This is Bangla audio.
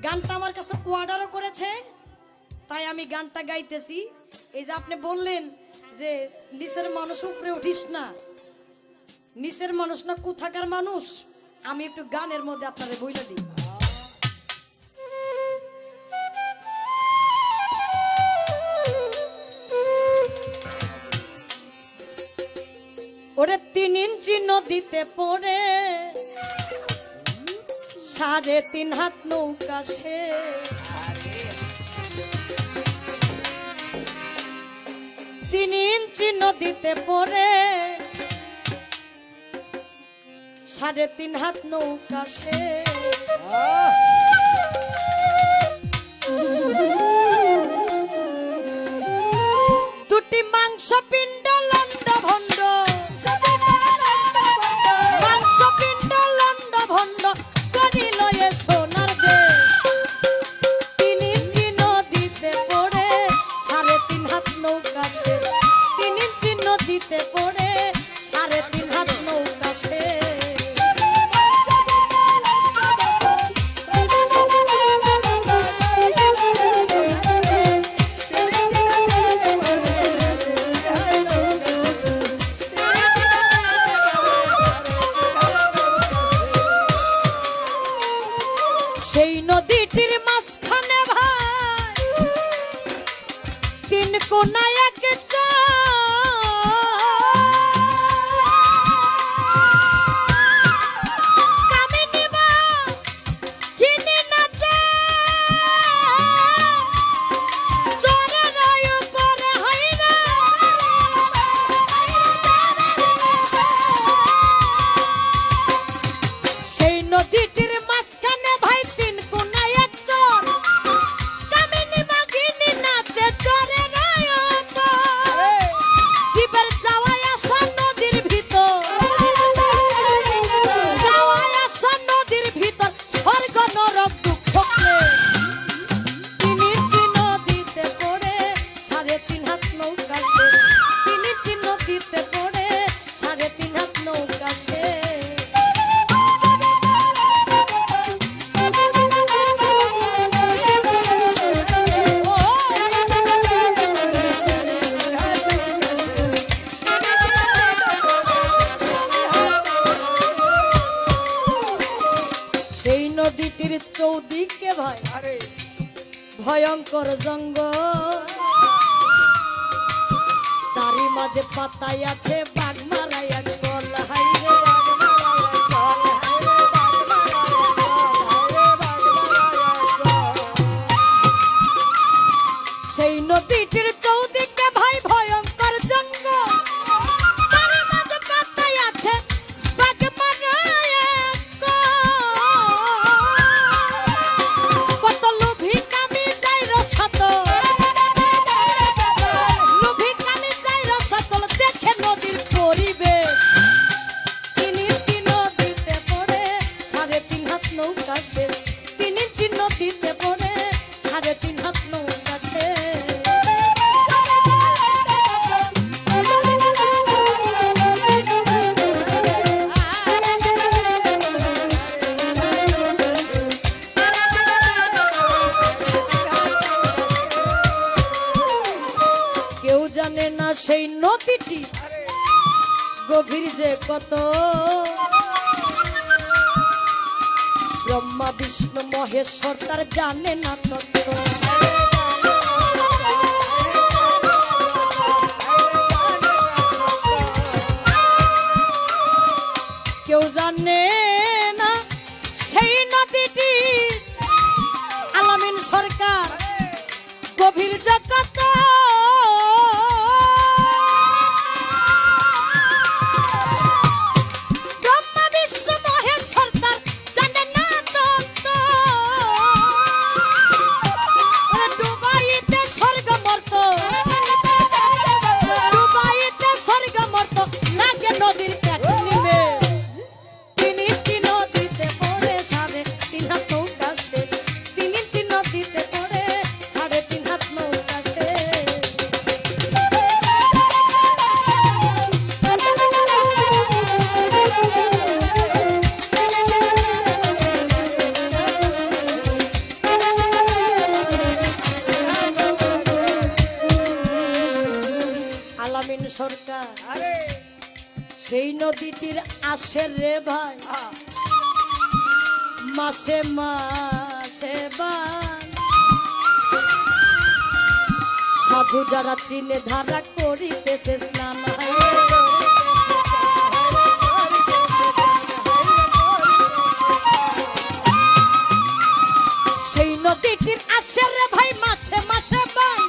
গানটা আমার কাছে অর্ডারও করেছে, তাই আমি গানটা গাইতেছি। এই যে আপনি বললেন যে নিচের মানুষ উপরে উঠিস না, নিচের মানুষ না কোথাকার মানুষ, আমি একটু গানের মধ্যে আপনাদের বইলে দিই। ওরে 3 ইঞ্চি নদীতে পড়ে 3.5 হাত নৌকা সে, 3 ইঞ্চি নদীতে পড়ে 3.5 হাত নৌকা সে। দুটি মাংস পিণ্ড লন্ড ভণ্ড, মাংস পিণ্ড লন্ড ভণ্ড করিল এ সোনার দেশ। 3 ইঞ্চি নদীতে পড়ে 3.5 হাত নৌকা সে, 3 ইঞ্চি নদীতে পড়ে 3.5 হাত নৌকা সে। সেই নদীটির মাঝখানে ভাই 3 কোনায় এক নদীটির চৌদিকে ভাই ভয়ঙ্কর জঙ্গল, তারই মাঝে পাতায় আছে বাঘ মারাই এক কল। হাই রে সেই নদীটির চৌদিকে ভাই ভয়ঙ্কর জঙ্গল, তারই মাঝে পাতায় আছে বাঘ মারাই এক কল। কত লোভী কামি যাই রসাতল, লোভী কামি যাই রসাতল দেখে নদীর পরিবেশ। 3 ইঞ্চি নদীতে পড়ে 3.5 হাত নৌকা সে, 3 ইঞ্চি নদীতে পড়ে 3.5 হাত নৌকা সে। কেউ জানে না সেই নদীটি গভীর যে কত, ব্রহ্মা বিষ্ণু মহেশ্বর তার জানে না তত্ত্ব। কেউ জানে না সেই নদীটি আলামিন সরকার গভীর যে কত, নদীর সরকার আরে সেই নদীটির আসে রে ভাই মাসে মাসে বান সাধু যারা চিনে ধারা করিতেছে স্নান সেই নদীটির আসে রে ভাই মাসে মাসে বান